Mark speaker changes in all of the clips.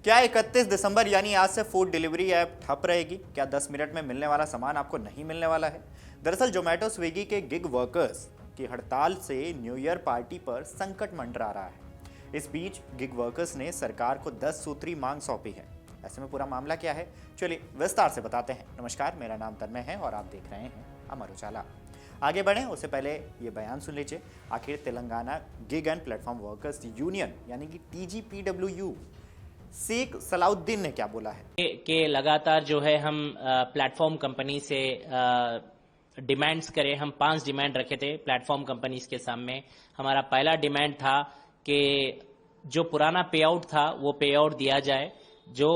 Speaker 1: क्या 31 दिसंबर यानी आज से फूड डिलीवरी ऐप ठप रहेगी? क्या 10 मिनट में मिलने वाला सामान आपको नहीं मिलने वाला है? दरअसल जोमेटो स्विगी के गिग वर्कर्स की हड़ताल से न्यू ईयर पार्टी पर संकट मंडरा रहा है। इस बीच गिग वर्कर्स ने सरकार को 10 सूत्री मांग सौंपी है। ऐसे में पूरा मामला क्या है, चलिए विस्तार से बताते हैं। नमस्कार, मेरा नाम तन्मय है और आप देख रहे हैं अमर उजाला। आगे बढ़ें उससे पहले ये बयान सुन लीजिए। आखिर Telangana gig and platform workers union यानी कि TGPWU शेख सलाउद्दीन ने क्या बोला है
Speaker 2: कि लगातार जो है हम प्लेटफॉर्म कंपनी से डिमांड्स करें। हम 5 डिमांड रखे थे प्लेटफॉर्म कंपनीज के सामने। हमारा पहला डिमांड था कि जो पुराना पे आउट था वो पे आउट दिया जाए। जो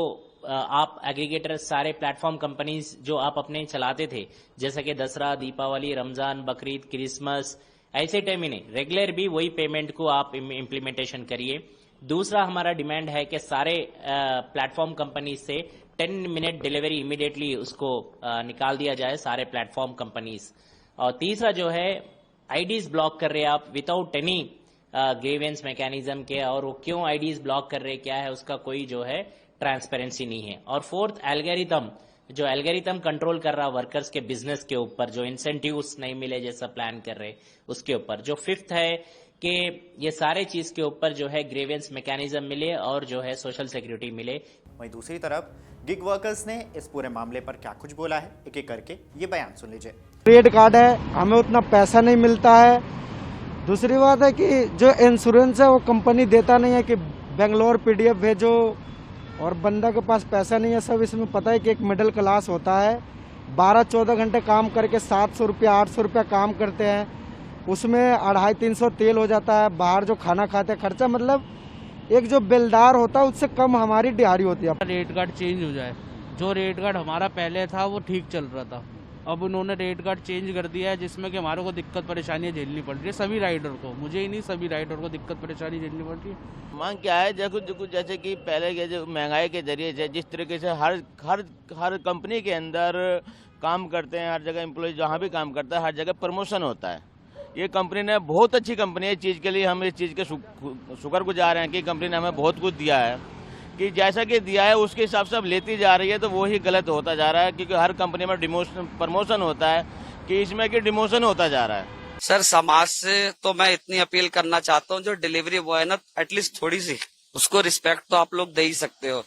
Speaker 2: आप एग्रीगेटर सारे प्लेटफॉर्म कंपनीज जो आप अपने चलाते थे, जैसे कि दसरा, दीपावली, रमजान, बकरीद, क्रिसमस, ऐसे टाइम ही नहीं, रेगुलर भी वही पेमेंट को आप इम्प्लीमेंटेशन करिए। दूसरा हमारा डिमांड है कि सारे प्लेटफॉर्म कंपनी से 10 मिनट डिलीवरी इमीडिएटली उसको निकाल दिया जाए, सारे प्लेटफॉर्म कंपनीज। और तीसरा जो है आईडीज ब्लॉक कर रहे हैं आप विदाउट एनी ग्रीवेंस मैकेनिज्म के, और वो क्यों आईडीज ब्लॉक कर रहे हैं, क्या है उसका कोई जो है ट्रांसपेरेंसी नहीं है। और फोर्थ एल्गोरिथम, जो एल्गोरिथम कंट्रोल कर रहा वर्कर्स के बिजनेस के ऊपर, जो इंसेंटिव्स नहीं मिले जैसा प्लान कर रहे उसके ऊपर। जो फिफ्थ है कि ये सारे चीज के ऊपर जो है ग्रीवेंस मैकेनिज्म मिले और जो है सोशल सिक्योरिटी मिले।
Speaker 1: वहीं दूसरी तरफ गिग वर्कर्स ने इस पूरे मामले पर क्या कुछ बोला है, एक एक करके ये बयान सुन लीजिए।
Speaker 3: क्रेडिट कार्ड है, हमें उतना पैसा नहीं मिलता है। दूसरी बात है कि जो इंश्योरेंस है वो कंपनी देता नहीं है कि बेंगलोर PDF भेजो, और बंदा के पास पैसा नहीं है। सब इसमें पता है कि एक मिडिल क्लास होता है, 12-14 घंटे काम करके 700 रुपया 800 रुपया काम करते हैं, उसमें 250-300 तेल हो जाता है। बाहर जो खाना खाते हैं खर्चा, मतलब एक जो बेलदार होता है उससे कम हमारी दिहाड़ी होती है।
Speaker 4: रेट कार्ड चेंज हो जाए। जो रेट कार्ड हमारा पहले था वो ठीक चल रहा था, अब उन्होंने रेट कार्ड चेंज कर दिया है, जिसमें कि हमारे को दिक्कत परेशानियां झेलनी पड़ रही है। सभी राइडर को, मुझे ही नहीं सभी राइडर को दिक्कत परेशानी झेलनी पड़ रही है।
Speaker 5: मांग क्या है, जैसे कि पहले के जो महंगाई के जरिए से जिस तरीके से हर कंपनी के अंदर काम करते हैं, हर जगह एम्प्लॉय जहाँ भी काम करता है हर जगह प्रमोशन होता है। ये कंपनी ने बहुत अच्छी कंपनी है, इस चीज़ के लिए हम इस चीज़ के शुक्रगुजार हैं कि कंपनी ने हमें बहुत कुछ दिया है, कि जैसा कि दिया है उसके हिसाब से अब लेती जा रही है, तो वो ही गलत होता जा रहा है। क्योंकि हर कंपनी में प्रमोशन होता है, कि इसमें कि डिमोशन होता जा रहा है।
Speaker 6: सर, समाज से तो मैं इतनी अपील करना चाहता हूँ, जो डिलीवरी बॉय है ना, एटलीस्ट थोड़ी सी उसको रिस्पेक्ट तो आप लोग दे ही सकते हो।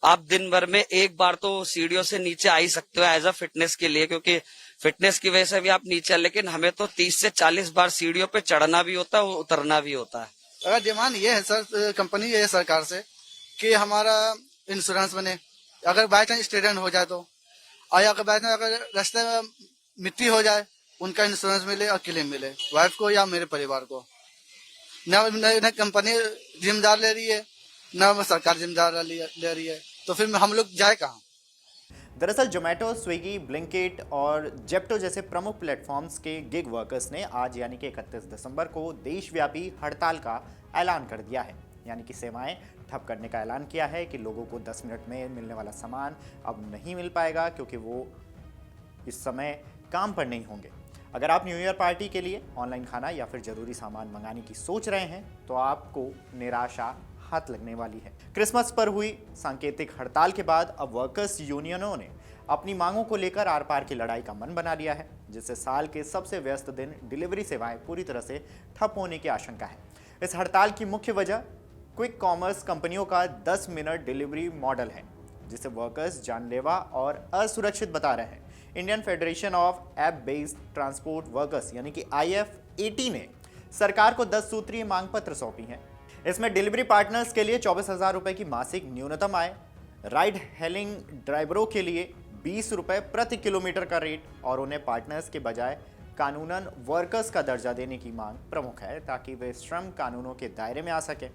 Speaker 6: आप दिन भर में एक बार तो सीढ़ियों से नीचे आ ही सकते हो एज अ फिटनेस के लिए, क्योंकि फिटनेस की वजह से भी आप नीचे, लेकिन हमें तो 30 से 40 बार सीढ़ियों पे चढ़ना भी होता है, उतरना भी होता है।
Speaker 7: अगर डिमांड ये है सर, कंपनी ये है सरकार से कि हमारा इंश्योरेंस बने। अगर बाई चांस एक्सीडेंट हो जाए तो, और अगर बाई चांस अगर रास्ते में मिट्टी हो जाए, उनका इंश्योरेंस मिले और क्लेम मिले, वाइफ को या मेरे परिवार को। न कंपनी जिम्मेदार ले रही है, न सरकार जिम्मेदार ले रही है, तो फिर हम लोग जाए कहाँ।
Speaker 1: दरअसल जोमेटो, स्विगी, ब्लिंकिट और जेप्टो जैसे प्रमुख प्लेटफॉर्म्स के गिग वर्कर्स ने आज यानी कि 31 दिसंबर को देशव्यापी हड़ताल का ऐलान कर दिया है। यानी कि सेवाएं ठप करने का ऐलान किया है कि लोगों को 10 मिनट में मिलने वाला सामान अब नहीं मिल पाएगा, क्योंकि वो इस समय काम पर नहीं होंगे। अगर आप न्यू ईयर पार्टी के लिए ऑनलाइन खाना या फिर ज़रूरी सामान मंगाने की सोच रहे हैं तो आपको निराशा हाथ लगने वाली है। क्रिसमस पर हुई सांकेतिक हड़ताल के बाद अब वर्कर्स यूनियनों ने अपनी मांगों को लेकर आर पार की लड़ाई का मन बना लिया है, जिससे साल के सबसे व्यस्त दिन डिलीवरी सेवाएं पूरी तरह से ठप होने की आशंका है। इस हड़ताल की मुख्य वजह क्विक कॉमर्स कंपनियों का 10 मिनट डिलीवरी मॉडल है, जिसे वर्कर्स जानलेवा और असुरक्षित बता रहे हैं। Indian federation of app based transport workers यानी कि IFAT ने सरकार को 10 सूत्रीय मांग पत्र सौंपी है। इसमें डिलीवरी पार्टनर्स के लिए 24,000 रुपए की मासिक न्यूनतम आय, राइड हेलिंग ड्राइवरों के लिए 20 रुपए प्रति किलोमीटर का रेट, और उन्हें पार्टनर्स के बजाय कानूनन वर्कर्स का दर्जा देने की मांग प्रमुख है, ताकि वे श्रम कानूनों के दायरे में आ सके।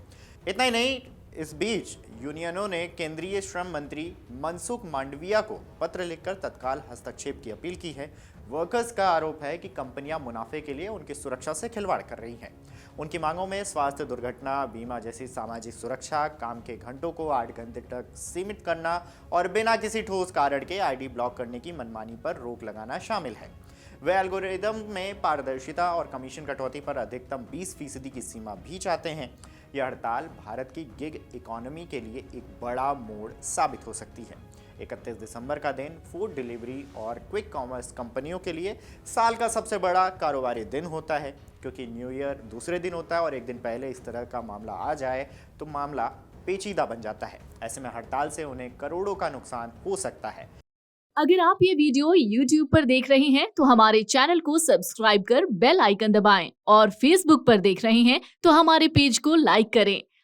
Speaker 1: इतना ही नहीं, इस बीच यूनियनों ने केंद्रीय श्रम मंत्री मनसुख मांडविया को पत्र लिखकर तत्काल हस्तक्षेप की अपील की है। वर्कर्स का आरोप है कि कंपनियां मुनाफे के लिए उनकी सुरक्षा से खिलवाड़ कर रही हैं। उनकी मांगों में स्वास्थ्य, दुर्घटना बीमा जैसी सामाजिक सुरक्षा, काम के घंटों को 8 घंटे तक सीमित करना और बिना किसी ठोस कारण के आईडी ब्लॉक करने की मनमानी पर रोक लगाना शामिल है। वे एल्गोरिदम में पारदर्शिता और कमीशन कटौती पर अधिकतम 20% की सीमा भी चाहते हैं। यह हड़ताल भारत की गिग इकोनॉमी के लिए एक बड़ा मोड़ साबित हो सकती है। 31 दिसंबर का दिन फूड डिलीवरी और क्विक कॉमर्स कंपनियों के लिए साल का सबसे बड़ा कारोबारी दिन होता है, क्योंकि न्यू ईयर दूसरे दिन होता है और एक दिन पहले इस तरह का मामला आ जाए तो मामला पेचीदा बन जाता है। ऐसे में हड़ताल से उन्हें करोड़ों का नुकसान हो सकता है।
Speaker 8: अगर आप ये वीडियो YouTube पर देख रहे हैं तो हमारे चैनल को सब्सक्राइब कर बेल आइकन दबाएं और Facebook पर देख रहे हैं तो हमारे पेज को लाइक करें।